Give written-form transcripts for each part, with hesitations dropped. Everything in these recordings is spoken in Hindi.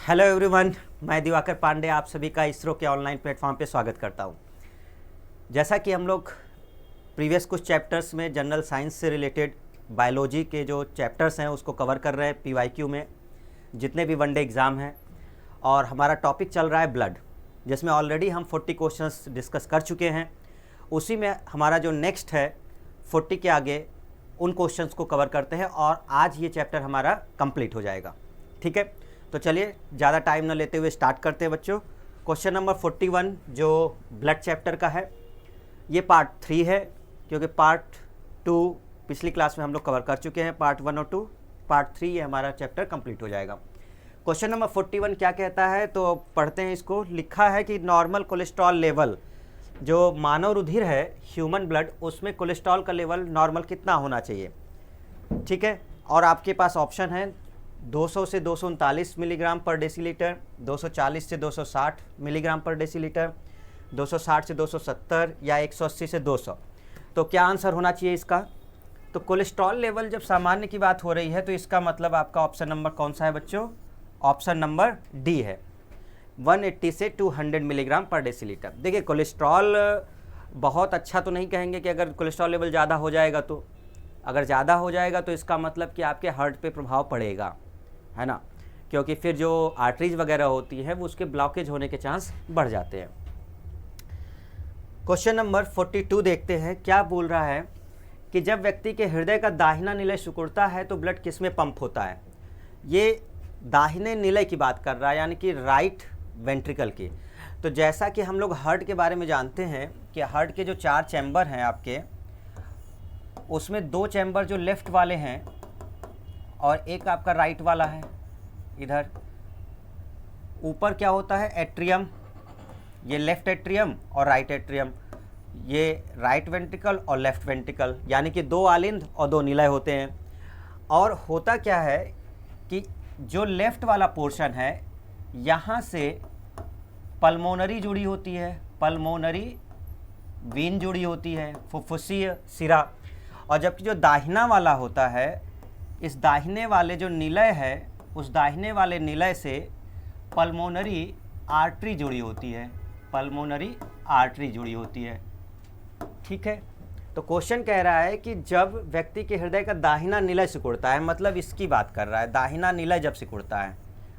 हेलो एवरीवन, मैं दिवाकर पांडे आप सभी का इसरो के ऑनलाइन प्लेटफॉर्म पे स्वागत करता हूं। जैसा कि हम लोग प्रीवियस कुछ चैप्टर्स में जनरल साइंस से रिलेटेड बायोलॉजी के जो चैप्टर्स हैं उसको कवर कर रहे हैं पीवाईक्यू में, जितने भी वनडे एग्ज़ाम हैं। और हमारा टॉपिक चल रहा है ब्लड, जिसमें ऑलरेडी हम 40 क्वेश्चंस डिस्कस कर चुके हैं। उसी में हमारा जो नेक्स्ट है 40 के आगे उन क्वेश्चंस को कवर करते हैं और आज ये चैप्टर हमारा कंप्लीट हो जाएगा। ठीक है, तो चलिए ज़्यादा टाइम न लेते हुए स्टार्ट करते हैं बच्चों। क्वेश्चन नंबर 41 जो ब्लड चैप्टर का है, ये पार्ट 3 है, क्योंकि पार्ट 2 पिछली क्लास में हम लोग कवर कर चुके हैं। पार्ट 1 और 2, पार्ट 3 ये हमारा चैप्टर कंप्लीट हो जाएगा। क्वेश्चन नंबर 41 क्या कहता है, तो पढ़ते हैं इसको। लिखा है कि नॉर्मल कोलेस्ट्रॉल लेवल, जो मानव रुधिर है ह्यूमन ब्लड, उसमें कोलेस्ट्रॉल का लेवल नॉर्मल कितना होना चाहिए। ठीक है, और आपके पास ऑप्शन है 200 से 239 मिलीग्राम पर डेसीलीटर, 240 से 260 मिलीग्राम पर डेसीलीटर, 260 से 270 या 180 से 200। तो क्या आंसर होना चाहिए इसका? तो कोलेस्ट्रॉल लेवल जब सामान्य की बात हो रही है तो इसका मतलब आपका ऑप्शन नंबर कौन सा है बच्चों? ऑप्शन नंबर डी है, 180 से 200 मिलीग्राम पर डेसीलीटर। देखिए, कोलेस्ट्रॉल बहुत अच्छा तो नहीं कहेंगे कि अगर कोलेस्ट्रॉल लेवल ज़्यादा हो जाएगा तो, अगर ज़्यादा हो जाएगा तो इसका मतलब कि आपके हार्ट पे प्रभाव पड़ेगा, है ना, क्योंकि फिर जो आर्टरीज वगैरह होती है वो उसके ब्लॉकेज होने के चांस बढ़ जाते हैं। क्वेश्चन नंबर 42 देखते हैं, क्या बोल रहा है कि जब व्यक्ति के हृदय का दाहिना निलय सिकुड़ता है तो ब्लड किस में पंप होता है। ये दाहिने निलय की बात कर रहा है, यानी कि राइट वेंट्रिकल की। तो जैसा कि हम लोग हार्ट के बारे में जानते हैं कि हार्ट के जो 4 चैम्बर हैं आपके, उसमें 2 चैम्बर जो लेफ़्ट वाले हैं और एक आपका राइट वाला है। इधर ऊपर क्या होता है? एट्रियम, ये लेफ़्ट एट्रियम और राइट एट्रियम, ये राइट वेंट्रिकल और लेफ़्ट वेंट्रिकल, यानी कि 2 आलिंद और 2 निलय होते हैं। और होता क्या है कि जो लेफ़्ट वाला पोर्शन है यहाँ से पल्मोनरी जुड़ी होती है, पल्मोनरी वीन जुड़ी होती है, फुफ्फुसीय सिरा। और जबकि जो दाहिना वाला होता है, इस दाहिने वाले जो निलय है, उस दाहिने वाले निलय से पल्मोनरी आर्टरी जुड़ी होती है, पल्मोनरी आर्टरी जुड़ी होती है। ठीक है, तो क्वेश्चन कह रहा है कि जब व्यक्ति के हृदय का दाहिना निलय सिकुड़ता है, मतलब इसकी बात कर रहा है, दाहिना निलय जब सिकुड़ता है,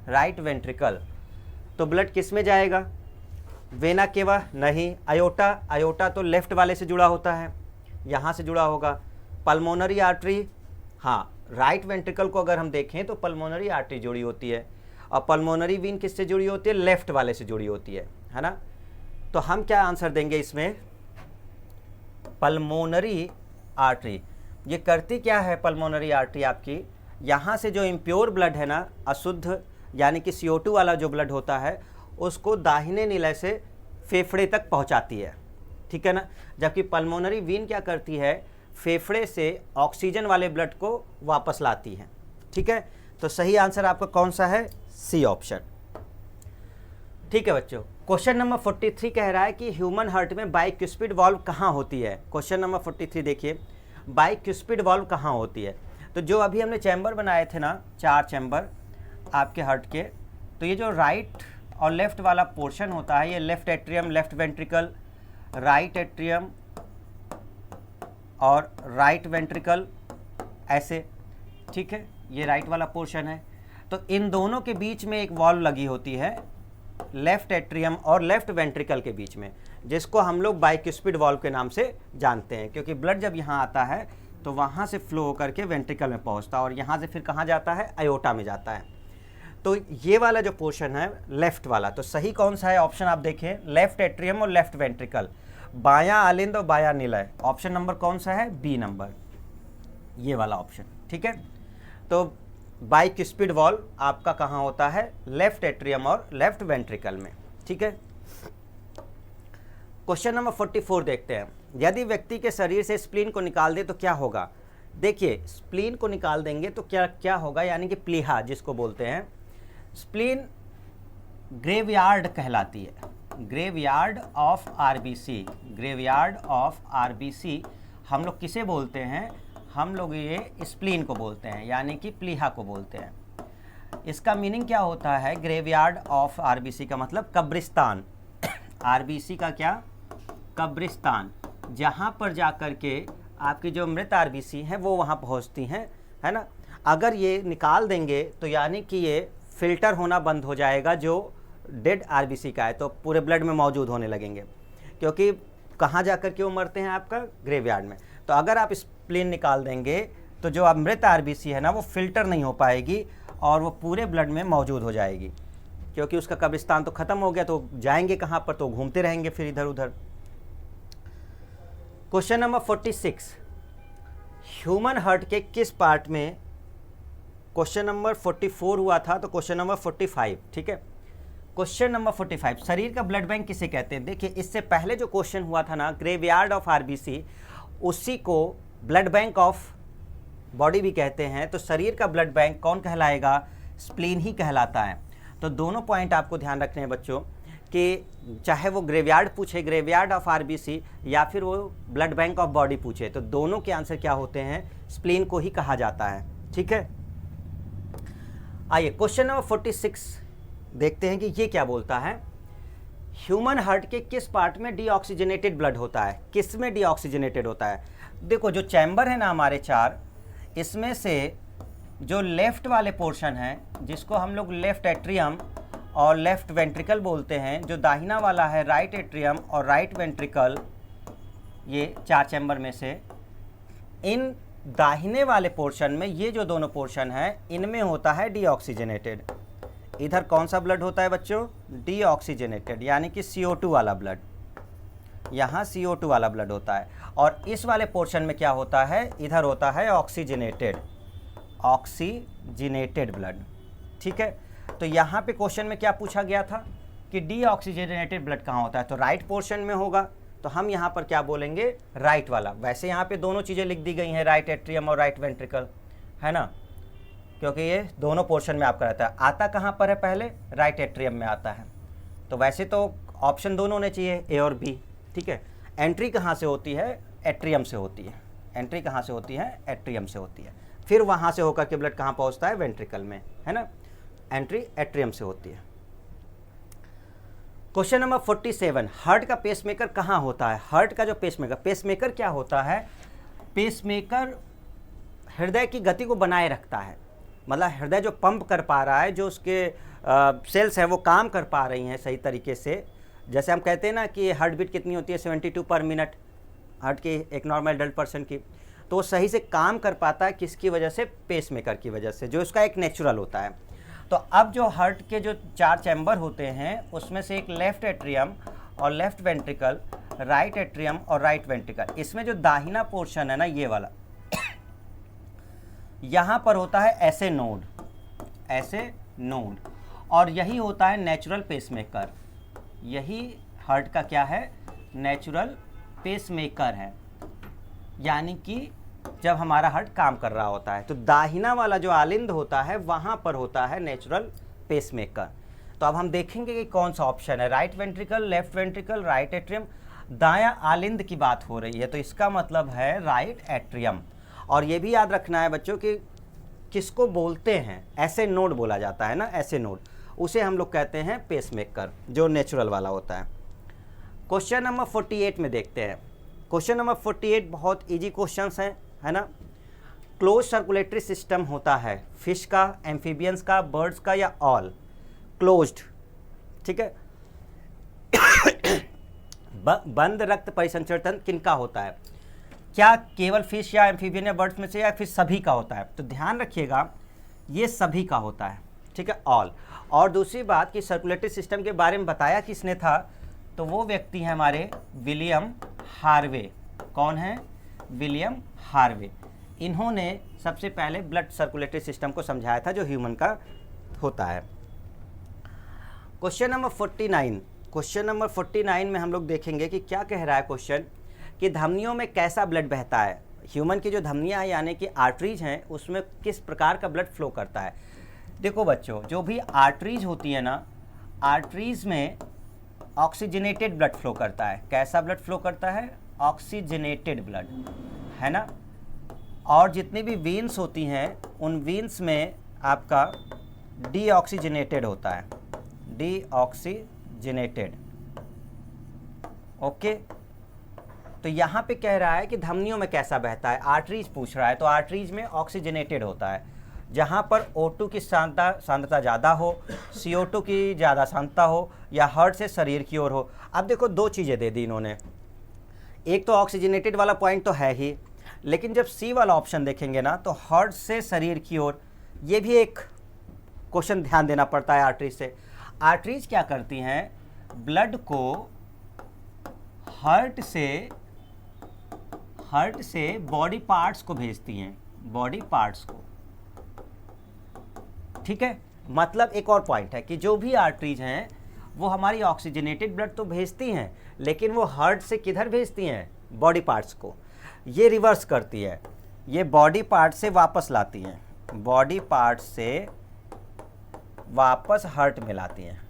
राइट वेंट्रिकल, तो ब्लड किस में जाएगा? वेना केवा नहीं, अयोटा, अयोटा तो लेफ्ट वाले से जुड़ा होता है, यहाँ से जुड़ा होगा। पल्मोनरी आर्टरी, हाँ, राइट वेंट्रिकल को अगर हम देखें तो पल्मोनरी आर्टरी जुड़ी होती है, और पल्मोनरी वीन किससे जुड़ी होती है? लेफ्ट वाले से जुड़ी होती है ना। तो हम क्या आंसर देंगे इसमें? Pulmonary artery. ये करती क्या है पल्मोनरी आर्टरी आपकी? यहाँ से जो इम्प्योर ब्लड है ना, अशुद्ध यानी कि CO2 वाला जो ब्लड होता है, उसको दाहिने निलय से फेफड़े तक पहुँचाती है। ठीक है ना, जबकि पल्मोनरी वीन क्या करती है? फेफड़े से ऑक्सीजन वाले ब्लड को वापस लाती है। ठीक है, तो सही आंसर आपका कौन सा है? C option. ठीक है बच्चों, क्वेश्चन नंबर 43 कह रहा है कि ह्यूमन हार्ट में बाइक्यूस्पिड वाल्व कहाँ होती है। क्वेश्चन नंबर 43 देखिए, बाइक्यूस्पिड वाल्व कहाँ होती है। तो जो अभी हमने चैम्बर बनाए थे ना, 4 चैम्बर आपके हार्ट के, तो ये जो राइट और लेफ्ट वाला पोर्शन होता है, ये left atrium, left ventricle, right atrium और राइट वेंट्रिकल, ऐसे। ठीक है, ये राइट वाला पोर्शन है। तो इन दोनों के बीच में एक वॉल्व लगी होती है, लेफ्ट एट्रियम और लेफ्ट वेंट्रिकल के बीच में, जिसको हम लोग बाइक्यूस्पिड वॉल्व के नाम से जानते हैं, क्योंकि ब्लड जब यहाँ आता है तो वहाँ से फ्लो होकर के वेंट्रिकल में पहुँचता है और यहाँ से फिर कहाँ जाता है? अयोटा में जाता है। तो ये वाला जो पोर्शन है लेफ्ट वाला, तो सही कौन सा है? ऑप्शन आप देखें, लेफ्ट एट्रियम और लेफ्ट वेंट्रिकल, बायां आलिंद और बायां निलय। ऑप्शन नंबर कौन सा है? बी नंबर, ये वाला ऑप्शन। ठीक है, तो बाइक्यूस्पिड वॉल्व आपका कहाँ होता है? लेफ्ट एट्रियम और लेफ्ट वेंट्रिकल में। ठीक है, क्वेश्चन नंबर 44 देखते हैं, यदि व्यक्ति के शरीर से स्प्लीन को निकाल दे तो क्या होगा। देखिए, स्प्लीन को निकाल देंगे तो क्या क्या होगा, यानी कि प्लीहा जिसको बोलते हैं, स्प्लीन ग्रेवयार्ड कहलाती है, graveyard of RBC, graveyard of RBC हम लोग किसे बोलते हैं? हम लोग ये स्प्लीन को बोलते हैं, यानी कि प्लीहा को बोलते हैं। इसका मीनिंग क्या होता है? ग्रेवयार्ड ऑफ आरबीसी का मतलब कब्रिस्तान। आरबीसी का क्या? कब्रिस्तान, जहाँ पर जाकर के आपकी जो मृत आरबीसी हैं वो वहाँ पहुँचती हैं, है ना। अगर ये निकाल देंगे तो यानी कि ये फिल्टर होना बंद हो जाएगा जो डेड आरबीसी का है, तो पूरे ब्लड में मौजूद होने लगेंगे, क्योंकि कहाँ जाकर के वो मरते हैं? आपका ग्रेवयार्ड में। तो अगर आप स्प्लीन निकाल देंगे तो जो अब मृत आरबीसी है ना वो फिल्टर नहीं हो पाएगी और वो पूरे ब्लड में मौजूद हो जाएगी, क्योंकि उसका कब्रिस्तान तो ख़त्म हो गया, तो जाएंगे कहाँ पर? तो घूमते रहेंगे फिर इधर उधर। क्वेश्चन नंबर 46, ह्यूमन हार्ट के किस पार्ट में, क्वेश्चन नंबर 44 हुआ था तो क्वेश्चन नंबर 45, ठीक है। क्वेश्चन नंबर 45, शरीर का ब्लड बैंक किसे कहते हैं? देखिए इससे पहले जो क्वेश्चन हुआ था ना, ग्रेवयार्ड ऑफ आरबीसी, उसी को ब्लड बैंक ऑफ बॉडी भी कहते हैं। तो शरीर का ब्लड बैंक कौन कहलाएगा? स्प्लीन ही कहलाता है। तो दोनों पॉइंट आपको ध्यान रखने हैं बच्चों, कि चाहे वो ग्रेवयार्ड पूछे, ग्रेवयार्ड ऑफ आरबीसी, या फिर वो ब्लड बैंक ऑफ बॉडी पूछे, तो दोनों के आंसर क्या होते हैं? स्प्लीन को ही कहा जाता है, ठीक है। आइए क्वेश्चन नंबर 46 देखते हैं कि ये क्या बोलता है। ह्यूमन हार्ट के किस पार्ट में डीऑक्सीजनेटेड ब्लड होता है? किस में डीऑक्सीजनेटेड होता है? देखो जो चैम्बर है ना हमारे 4, इसमें से जो लेफ्ट वाले पोर्शन है, जिसको हम लोग लेफ्ट एट्रियम और लेफ्ट वेंट्रिकल बोलते हैं, जो दाहिना वाला है राइट एट्रियम और राइट वेंट्रिकल, ये 4 चैम्बर में से इन दाहिने वाले पोर्शन में ये जो दोनों पोर्शन है इनमें होता है डीऑक्सीजनेटेड। इधर कौन सा ब्लड होता है बच्चों? डीऑक्सीजनेटेड, यानी कि CO2 वाला ब्लड, यहाँ CO2 वाला ब्लड होता है। और इस वाले पोर्शन में क्या होता है? इधर होता है ऑक्सीजनेटेड, ऑक्सीजनेटेड ब्लड, ठीक है। तो यहाँ पे क्वेश्चन में क्या पूछा गया था कि डीऑक्सीजनेटेड ब्लड कहाँ होता है? तो राइट पोर्शन में होगा, तो हम यहाँ पर क्या बोलेंगे? राइट वाला। वैसे यहाँ पे दोनों चीज़ें लिख दी गई हैं, राइट एट्रियम और राइट वेंट्रिकल, है ना, क्योंकि ये दोनों पोर्शन में आपका रहता है। आता कहाँ पर है? पहले राइट एट्रियम में आता है। तो वैसे तो ऑप्शन दोनों होने चाहिए, ए और बी, ठीक है। एंट्री कहाँ से होती है? एट्रियम से होती है। एंट्री कहाँ से होती है? एट्रियम से होती है। फिर वहाँ से होकर के ब्लड कहाँ पहुँचता है? वेंट्रिकल में, है ना। एंट्री एट्रियम से होती है। क्वेश्चन नंबर 47, हार्ट का पेसमेकर कहाँ होता है? हार्ट का जो पेसमेकर क्या होता है? पेसमेकर हृदय की गति को बनाए रखता है, मतलब हृदय जो पंप कर पा रहा है, जो उसके सेल्स हैं वो काम कर पा रही हैं सही तरीके से। जैसे हम कहते हैं ना कि हार्ट बीट कितनी होती है? 72 पर मिनट, हार्ट की एक नॉर्मल एडल्ट पर्सन की, तो वो सही से काम कर पाता है। किसकी वजह से? पेसमेकर की वजह से, जो इसका एक नेचुरल होता है। तो अब जो हार्ट के जो 4 चैम्बर होते हैं उसमें से एक लेफ्ट एट्रियम और लेफ्ट वेंट्रिकल, राइट एट्रियम और राइट वेंट्रिकल, इसमें जो दाहिना पोर्शन है ना ये वाला, यहाँ पर होता है ऐसे नोड, ऐसे नोड, और यही होता है नेचुरल पेसमेकर। यही हार्ट का क्या है? नेचुरल पेसमेकर है, यानी कि जब हमारा हार्ट काम कर रहा होता है। तो दाहिना वाला जो आलिंद होता है वहाँ पर होता है नेचुरल पेसमेकर। तो अब हम देखेंगे कि कौन सा ऑप्शन है, right ventricle, left ventricle, right atrium. दायां आलिंद की बात हो रही है, तो इसका मतलब है राइट एट्रियम। और ये भी याद रखना है बच्चों कि किसको बोलते हैं? ऐसे नोड बोला जाता है ना, ऐसे नोड, उसे हम लोग कहते हैं पेसमेकर, जो नेचुरल वाला होता है। क्वेश्चन नंबर 48 में देखते हैं। क्वेश्चन नंबर 48 बहुत इजी क्वेश्चंस हैं, है ना। क्लोज सर्कुलेटरी सिस्टम होता है फिश का, एम्फीबियंस का, बर्ड्स का, या ऑल? क्लोज्ड, ठीक है। बंद रक्त परिसंचरण किनका होता है? क्या केवल फिश या एम्फीबियन या बर्ड्स में से, या फिर सभी का होता है? तो ध्यान रखिएगा ये सभी का होता है, ठीक है, ऑल। और दूसरी बात कि सर्कुलेटरी सिस्टम के बारे में बताया किसने था? तो वो व्यक्ति है हमारे विलियम हार्वे। कौन है? William Harvey. इन्होंने सबसे पहले ब्लड सर्कुलेटरी सिस्टम को समझाया था जो ह्यूमन का होता है। क्वेश्चन नंबर 49, क्वेश्चन नंबर 49 में हम लोग देखेंगे कि क्या कह रहा है क्वेश्चन, कि धमनियों में कैसा ब्लड बहता है। ह्यूमन की जो धमनियाँ हैं यानी कि आर्टरीज हैं, उसमें किस प्रकार का ब्लड फ्लो करता है। देखो बच्चों, जो भी आर्टरीज होती है ना, आर्टरीज में ऑक्सीजनेटेड ब्लड फ्लो करता है। कैसा ब्लड फ्लो करता है? ऑक्सीजनेटेड ब्लड, है ना। और जितनी भी वेन्स होती हैं उन वेन्स में आपका डीऑक्सीजनेटेड होता है, डीऑक्सीजनेटेड। ओके, तो यहाँ पे कह रहा है कि धमनियों में कैसा बहता है, आर्टरीज पूछ रहा है, तो आर्टरीज में ऑक्सीजनेटेड होता है, जहाँ पर O2 की सांद्रता ज़्यादा हो, CO2 की ज़्यादा सांद्रता हो, या हार्ट से शरीर की ओर हो। अब देखो दो चीज़ें दे दी इन्होंने, एक तो ऑक्सीजनेटेड वाला पॉइंट तो है ही, लेकिन जब सी वाला ऑप्शन देखेंगे ना तो हार्ट से शरीर की ओर, ये भी एक क्वेश्चन ध्यान देना पड़ता है आर्टरीज से। आर्टरीज क्या करती हैं, ब्लड को हार्ट से बॉडी पार्ट्स को भेजती हैं, बॉडी पार्ट्स को, ठीक है। मतलब एक और पॉइंट है कि जो भी आर्टरीज हैं वो हमारी ऑक्सीजनेटेड ब्लड तो भेजती हैं, लेकिन वो हार्ट से किधर भेजती हैं, बॉडी पार्ट्स को। ये रिवर्स करती है, ये बॉडी पार्ट से वापस लाती हैं, बॉडी पार्ट से वापस हार्ट में लाती हैं।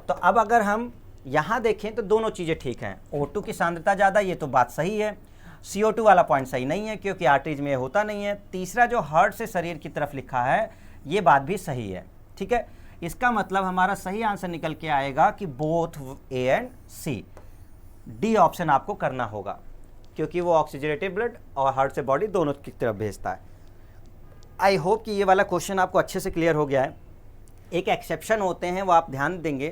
तो अब अगर हम यहाँ देखें तो दोनों चीज़ें ठीक हैं, O2 की सांद्रता ज़्यादा, ये तो बात सही है। CO2 वाला पॉइंट सही नहीं है क्योंकि आर्टरीज में होता नहीं है। तीसरा जो हार्ट से शरीर की तरफ लिखा है, ये बात भी सही है, ठीक है। इसका मतलब हमारा सही आंसर निकल के आएगा कि both A and C, D option आपको करना होगा, क्योंकि वो ऑक्सीजनेटेड ब्लड और हार्ट से बॉडी दोनों की तरफ भेजता है। आई होप कि ये वाला क्वेश्चन आपको अच्छे से क्लियर हो गया है। एक एक्सेप्शन होते हैं, वो आप ध्यान देंगे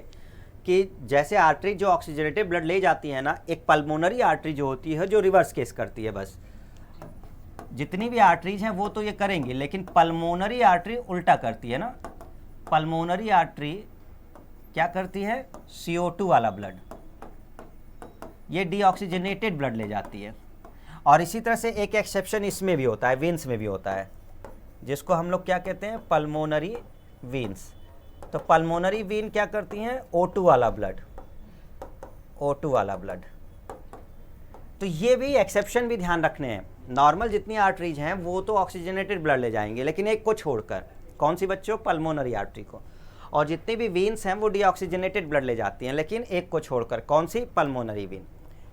कि जैसे आर्टरी जो ऑक्सीजनेटेड ब्लड ले जाती है ना, एक पल्मोनरी आर्टरी जो होती है जो रिवर्स केस करती है। बस जितनी भी आर्टरीज हैं वो तो ये करेंगी, लेकिन पल्मोनरी आर्टरी उल्टा करती है ना। पल्मोनरी आर्टरी क्या करती है, CO2 वाला ब्लड, ये डीऑक्सीजनेटेड ब्लड ले जाती है। और इसी तरह से एक एक्सेप्शन इसमें भी होता है, वेन्स में भी होता है, जिसको हम लोग क्या कहते हैं, पल्मोनरी वेन्स। तो पल्मोनरी वेन क्या करती हैं, O2 वाला ब्लड, O2 वाला ब्लड। तो ये भी एक्सेप्शन भी ध्यान रखने हैं। नॉर्मल जितनी आर्टरीज हैं वो तो ऑक्सीजनेटेड ब्लड ले जाएंगे, लेकिन एक को छोड़कर, कौन सी बच्चों, पल्मोनरी आर्टरी को। और जितनी भी वेन्स हैं वो डीऑक्सीजनेटेड ब्लड ले जाती हैं, लेकिन एक को छोड़कर, कौन सी, पल्मोनरी वेन,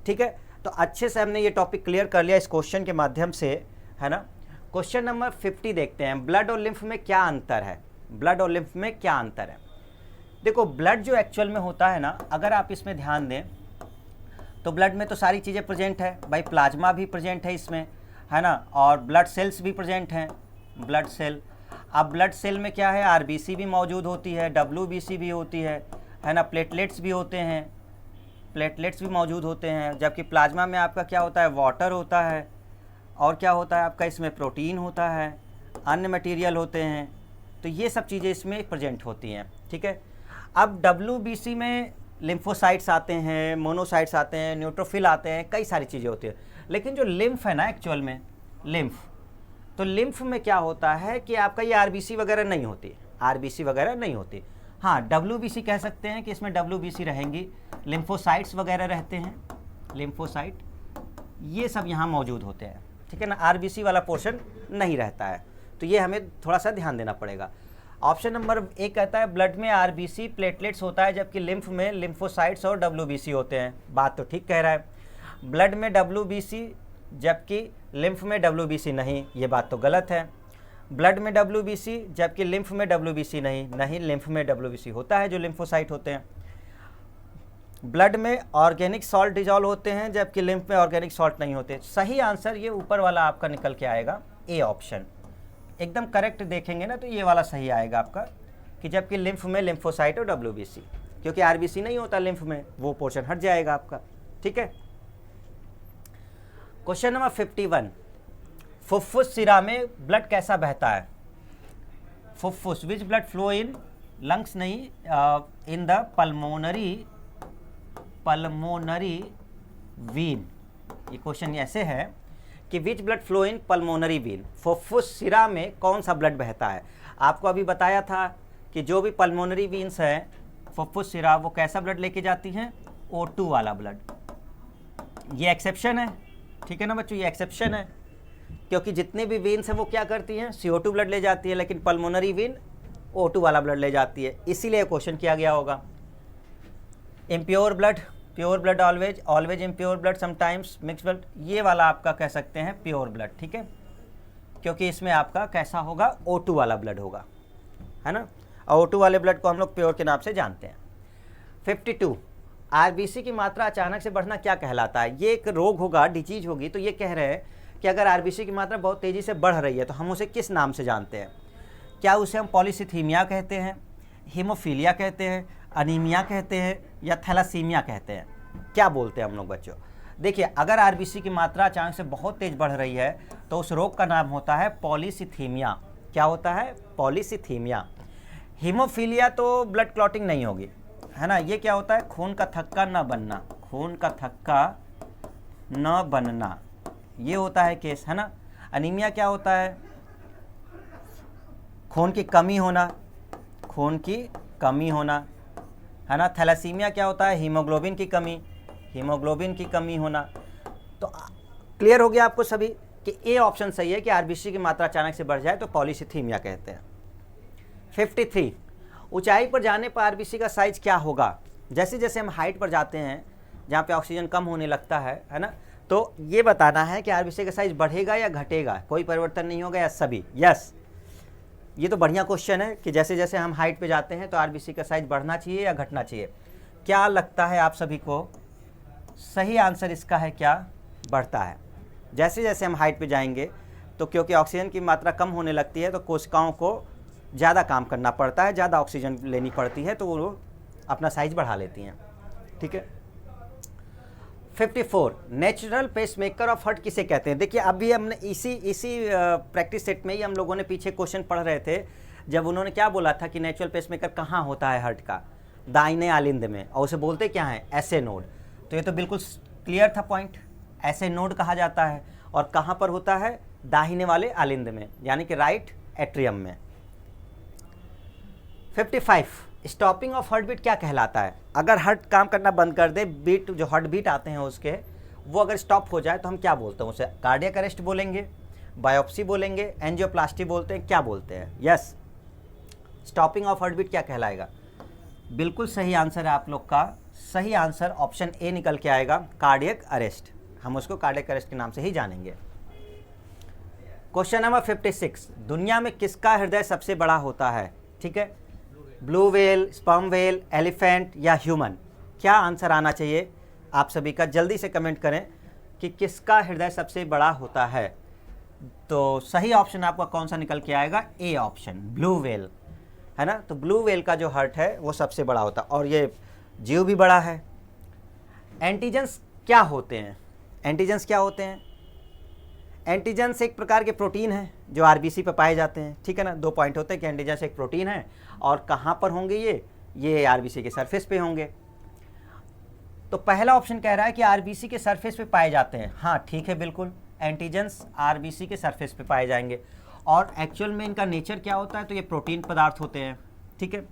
ठीक है। तो अच्छे से हमने ये टॉपिक क्लियर कर लिया इस क्वेश्चन के माध्यम से, है ना। क्वेश्चन नंबर 50 देखते हैं, ब्लड और लिम्फ में क्या अंतर है, ब्लड और लिम्फ में क्या अंतर है। देखो ब्लड जो एक्चुअल में होता है ना, अगर आप इसमें ध्यान दें तो ब्लड में तो सारी चीज़ें प्रेजेंट है भाई, प्लाज्मा भी प्रेजेंट है इसमें, है ना, और ब्लड सेल्स भी प्रेजेंट हैं, ब्लड सेल। अब ब्लड सेल में क्या है, RBC भी मौजूद होती है, WBC भी होती है ना, प्लेटलेट्स भी होते हैं, प्लेटलेट्स भी मौजूद होते हैं। जबकि प्लाज्मा में आपका क्या होता है, वाटर होता है, और क्या होता है आपका, इसमें प्रोटीन होता है, अन्य मटेरियल होते हैं। तो ये सब चीज़ें इसमें प्रेजेंट होती हैं, ठीक है। अब WBC में लिम्फोसाइट्स आते हैं, मोनोसाइट्स आते हैं, न्यूट्रोफिल आते हैं, कई सारी चीज़ें होती है। लेकिन जो लिम्फ है ना एक्चुअल में, लिम्फ, तो लिम्फ में क्या होता है कि आपका ये RBC वगैरह नहीं होती, RBC वगैरह नहीं होती। हाँ, WBC कह सकते हैं कि इसमें WBC रहेंगी, लिम्फोसाइट्स वगैरह रहते हैं, लिम्फोसाइट ये सब यहाँ मौजूद होते हैं, ठीक है ना। RBC वाला पोर्शन नहीं रहता है, तो ये हमें थोड़ा सा ध्यान देना पड़ेगा। ऑप्शन नंबर 1 कहता है ब्लड में RBC प्लेटलेट्स होता है, जबकि लिम्फ में लिम्फोसाइट्स और WBC होते हैं। बात तो ठीक कह रहा है, ब्लड में WBC जबकि लिम्फ में WBC नहीं, ये बात तो गलत है। ब्लड में WBC जबकि लिम्फ में WBC नहीं, लिम्फ में WBC होता है जो लिम्फोसाइट होते हैं। ब्लड में ऑर्गेनिक सॉल्ट डिजॉल्व होते हैं, जबकि लिम्फ में ऑर्गेनिक सॉल्ट नहीं होते। सही आंसर ये ऊपर वाला आपका निकल के आएगा, A ऑप्शन एकदम करेक्ट देखेंगे ना तो ये वाला सही आएगा आपका, कि जबकि लिम्फ में लिम्फोसाइट और WBC, क्योंकि RBC नहीं होता लिम्फ में, वो पोर्शन हट जाएगा आपका, ठीक है। क्वेश्चन नंबर 51, फुफ्फुस शिरा में ब्लड कैसा बहता है, फुफ्फुस, which blood flow in lungs नहीं, इन द पल्मोनरी वीन। ये क्वेश्चन ऐसे है कि which blood flow in pulmonary vein, फुफ्फुस शिरा में कौन सा ब्लड बहता है। आपको अभी बताया था कि जो भी पल्मोनरी वीन्स हैं, फुफ्फुस शिरा, वो कैसा ब्लड लेके जाती हैं, O2 वाला ब्लड। ये एक्सेप्शन है, ठीक है ना बच्चों, ये एक्सेप्शन है, क्योंकि जितने भी वेन्स हैं वो क्या करती हैं, CO2 ब्लड ले जाती है, लेकिन पल्मोनरी वेन O2 वाला ब्लड ले जाती है, इसीलिए क्वेश्चन किया गया होगा। Impure blood, pure blood always impure blood, sometimes mix blood, ये वाला आपका कह सकते हैं प्योर ब्लड, ठीक है। क्योंकि इसमें आपका कैसा होगा, O2 वाला ब्लड होगा, है ना। और O2 वाले ब्लड को हम लोग प्योर के नाम से जानते हैं। 52, आरबीसी की मात्रा अचानक से बढ़ना क्या कहलाता है? ये एक रोग होगा, डिजीज होगी। तो ये कह रहे हैं कि अगर आरबीसी की मात्रा बहुत तेज़ी से बढ़ रही है तो हम उसे किस नाम से जानते हैं? क्या उसे हम पॉलीसिथीमिया कहते हैं, हीमोफीलिया कहते हैं, अनीमिया कहते हैं, या थैलासीमिया कहते हैं? क्या बोलते हैं हम लोग बच्चों? देखिए, अगर आरबीसी की मात्रा अचानक से बहुत तेज बढ़ रही है तो उस रोग का नाम होता है पॉलीसिथीमिया। क्या होता है? पॉलीसिथीमिया। हीमोफीलिया तो ब्लड क्लॉटिंग नहीं होगी, है ना। ये क्या होता है? खून का थक्का न बनना, खून का थक्का न बनना, ये होता है केस, है ना। अनीमिया क्या होता है? खून की कमी होना, खून की कमी होना, है ना। थैलासीमिया क्या होता है? हीमोग्लोबिन की कमी, हीमोग्लोबिन की कमी होना। तो क्लियर हो गया आपको सभी कि ए ऑप्शन सही है कि आरबीसी की मात्रा अचानक से बढ़ जाए तो पॉलीसिथीमिया कहते हैं। 53, ऊंचाई पर जाने पर आरबीसी का साइज क्या होगा? जैसे जैसे हम हाइट पर जाते हैं जहाँ पे ऑक्सीजन कम होने लगता है ना, तो ये बताना है कि आरबीसी का साइज बढ़ेगा या घटेगा, कोई परिवर्तन नहीं होगा या सभी? यस, ये तो बढ़िया क्वेश्चन है कि जैसे जैसे हम हाइट पे जाते हैं तो आरबीसी का साइज बढ़ना चाहिए या घटना चाहिए। क्या लगता है आप सभी को? सही आंसर इसका है क्या? बढ़ता है। जैसे जैसे हम हाइट पे जाएंगे तो क्योंकि ऑक्सीजन की मात्रा कम होने लगती है तो कोशिकाओं को ज़्यादा काम करना पड़ता है, ज़्यादा ऑक्सीजन लेनी पड़ती है, तो वो अपना साइज बढ़ा लेती हैं, ठीक है। 54, नेचुरल पेसमेकर ऑफ हार्ट किसे कहते हैं? देखिए, अभी हमने इसी प्रैक्टिस सेट में ही हम लोगों ने पीछे क्वेश्चन पढ़ रहे थे, जब उन्होंने क्या बोला था कि नेचुरल पेसमेकर कहाँ होता है हार्ट का? दाहिने आलिंद में, और उसे बोलते क्या है? SA node. तो ये तो बिल्कुल क्लियर था पॉइंट, एसए नोड कहा जाता है। और कहाँ पर होता है? दाहिने वाले आलिंद में, यानी कि राइट एट्रियम में। 55, स्टॉपिंग ऑफ हार्ट बीट क्या कहलाता है? अगर हार्ट काम करना बंद कर दे, बीट जो हार्ट बीट आते हैं उसके, वो अगर स्टॉप हो जाए तो हम क्या बोलते हैं उसे? कार्डियक अरेस्ट बोलेंगे, बायोप्सी बोलेंगे, एंजियोप्लास्टी बोलते हैं, क्या बोलते हैं? Yes, stopping of heart beat क्या कहलाएगा? बिल्कुल सही आंसर है आप लोग का। सही आंसर ऑप्शन ए निकल के आएगा, कार्डियक अरेस्ट। हम उसको कार्डियक अरेस्ट के नाम से ही जानेंगे। क्वेश्चन नंबर 56, दुनिया में किसका हृदय सबसे बड़ा होता है? ठीक है, blue whale, sperm whale, elephant या ह्यूमन? क्या आंसर आना चाहिए आप सभी का? जल्दी से कमेंट करें कि किसका हृदय सबसे बड़ा होता है। तो सही ऑप्शन आपका कौन सा निकल के आएगा? ए ऑप्शन, ब्लू व्हेल, है ना। तो ब्लू व्हेल का जो हार्ट है वो सबसे बड़ा होता है, और ये जीव भी बड़ा है। एंटीजेंस क्या होते हैं? एंटीजेंस क्या होते हैं? एंटीजेंस एक प्रकार के प्रोटीन हैं जो आरबीसी पे पाए जाते हैं, ठीक है ना। 2 पॉइंट होते हैं कि एंटीजेंस एक प्रोटीन है, और कहाँ पर होंगे ये आरबीसी के सरफेस पे होंगे। तो पहला ऑप्शन कह रहा है कि आरबीसी के सरफेस पे पाए जाते हैं। हाँ, ठीक है, बिल्कुल, एंटीजेंस आरबीसी के सरफेस पे पाए जाएंगे। और एक्चुअल में इनका नेचर क्या होता है? तो ये प्रोटीन पदार्थ होते हैं, ठीक है।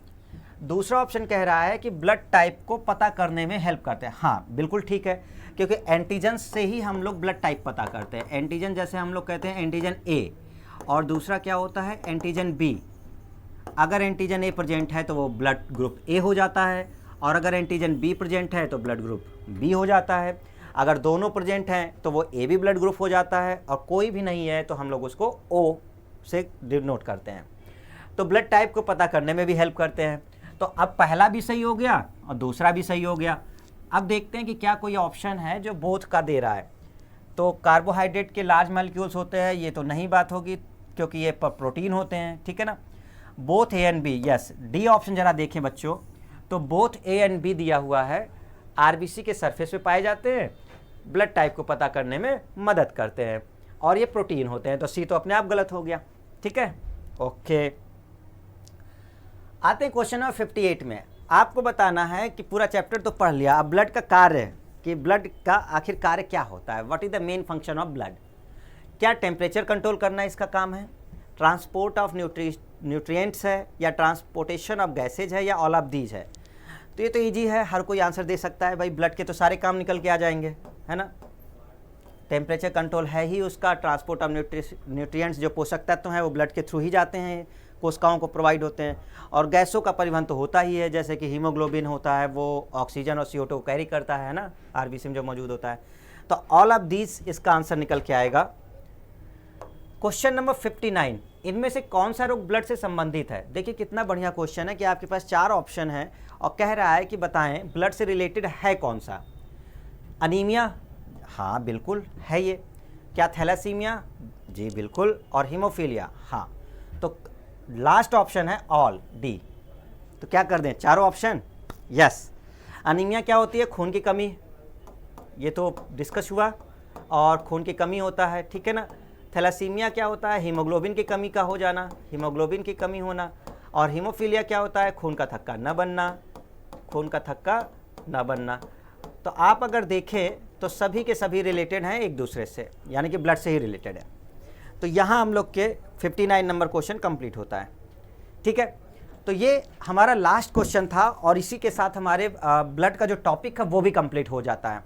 दूसरा ऑप्शन कह रहा है कि ब्लड टाइप को पता करने में हेल्प करते हैं। हाँ, बिल्कुल ठीक है, क्योंकि एंटीजन से ही हम लोग ब्लड टाइप पता करते हैं। एंटीजन जैसे हम लोग कहते हैं एंटीजन ए, और दूसरा क्या होता है? Antigen B. अगर एंटीजन ए प्रेजेंट है तो वो ब्लड ग्रुप ए हो जाता है, और अगर एंटीजन बी प्रेजेंट है तो ब्लड ग्रुप बी हो जाता है। अगर दोनों प्रेजेंट हैं तो वो ए भी ब्लड ग्रुप हो जाता है, और कोई भी नहीं है तो हम लोग उसको ओ से डिनोट करते हैं। तो ब्लड टाइप को पता करने में भी हेल्प करते हैं। तो अब पहला भी सही हो गया और दूसरा भी सही हो गया। अब देखते हैं कि क्या कोई ऑप्शन है जो बोथ का दे रहा है। तो कार्बोहाइड्रेट के लार्ज मॉलिक्यूल्स होते हैं, ये तो नहीं बात होगी क्योंकि ये प्रोटीन होते हैं, ठीक है ना। Both A and B, yes, D option जरा देखें बच्चों। तो बोथ ए एंड बी दिया हुआ है, आरबीसी के सरफेस पे पाए जाते हैं, ब्लड टाइप को पता करने में मदद करते हैं, और ये प्रोटीन होते हैं। तो सी तो अपने आप गलत हो गया, ठीक है, ओके। आते हैं क्वेश्चन नंबर 58 में। आपको बताना है कि पूरा चैप्टर तो पढ़ लिया, अब ब्लड का कार्य, कि ब्लड का आखिर कार्य क्या होता है। What is the main function of blood? क्या टेम्परेचर कंट्रोल करना इसका काम है, ट्रांसपोर्ट ऑफ न्यूट्रिएंट्स है, या ट्रांसपोर्टेशन ऑफ गैसेज है, या ऑल ऑफ दीज है? तो ये तो ईजी है, हर कोई आंसर दे सकता है भाई। ब्लड के तो सारे काम निकल के आ जाएंगे, है ना। टेम्परेचर कंट्रोल है ही उसका, ट्रांसपोर्ट ऑफ न्यूट्रिएंट्स जो पोषक तत्व हैं वो ब्लड के थ्रू ही जाते हैं, कोशिकाओं को प्रोवाइड होते हैं, और गैसों का परिवहन तो होता ही है, जैसे कि हीमोग्लोबिन होता है वो ऑक्सीजन और CO2 को कैरी करता है ना, आरबीसी में जो मौजूद होता है। तो ऑल ऑफ दीज इसका आंसर निकल के आएगा। क्वेश्चन नंबर 59, इनमें से कौन सा रोग ब्लड से संबंधित है? देखिए कितना बढ़िया क्वेश्चन है कि आपके पास 4 ऑप्शन है और कह रहा है कि बताएं ब्लड से रिलेटेड है कौन सा। अनीमिया, हाँ बिल्कुल है ये। क्या थैलेसीमिया? जी बिल्कुल। और हीमोफीलिया? हाँ। तो लास्ट ऑप्शन है ऑल, डी। तो क्या कर दें, चारों ऑप्शन? यस। अनीमिया क्या होती है? खून की कमी, ये तो डिस्कस हुआ, और खून की कमी होता है, ठीक है ना। थैलेसीमिया क्या होता है? हीमोग्लोबिन की कमी का हो जाना, हीमोग्लोबिन की कमी होना। और हीमोफीलिया क्या होता है? खून का थक्का न बनना, खून का थक्का न बनना। तो आप अगर देखें तो सभी के सभी रिलेटेड हैं एक दूसरे से, यानी कि ब्लड से ही रिलेटेड है। तो यहाँ हम लोग के 59 नंबर क्वेश्चन कंप्लीट होता है, ठीक है। तो ये हमारा लास्ट क्वेश्चन था और इसी के साथ हमारे ब्लड का जो टॉपिक है वो भी कंप्लीट हो जाता है।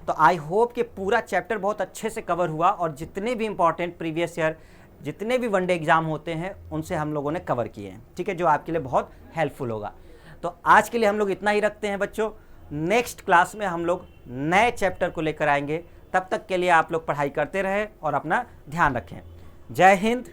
तो आई होप कि पूरा चैप्टर बहुत अच्छे से कवर हुआ और जितने भी इंपॉर्टेंट प्रीवियस ईयर जितने भी वनडे एग्जाम होते हैं उनसे हम लोगों ने कवर किए हैं, ठीक है, जो आपके लिए बहुत हेल्पफुल होगा। तो आज के लिए हम लोग इतना ही रखते हैं बच्चों। नेक्स्ट क्लास में हम लोग नए चैप्टर को लेकर आएंगे। तब तक के लिए आप लोग पढ़ाई करते रहें और अपना ध्यान रखें। जय हिंद,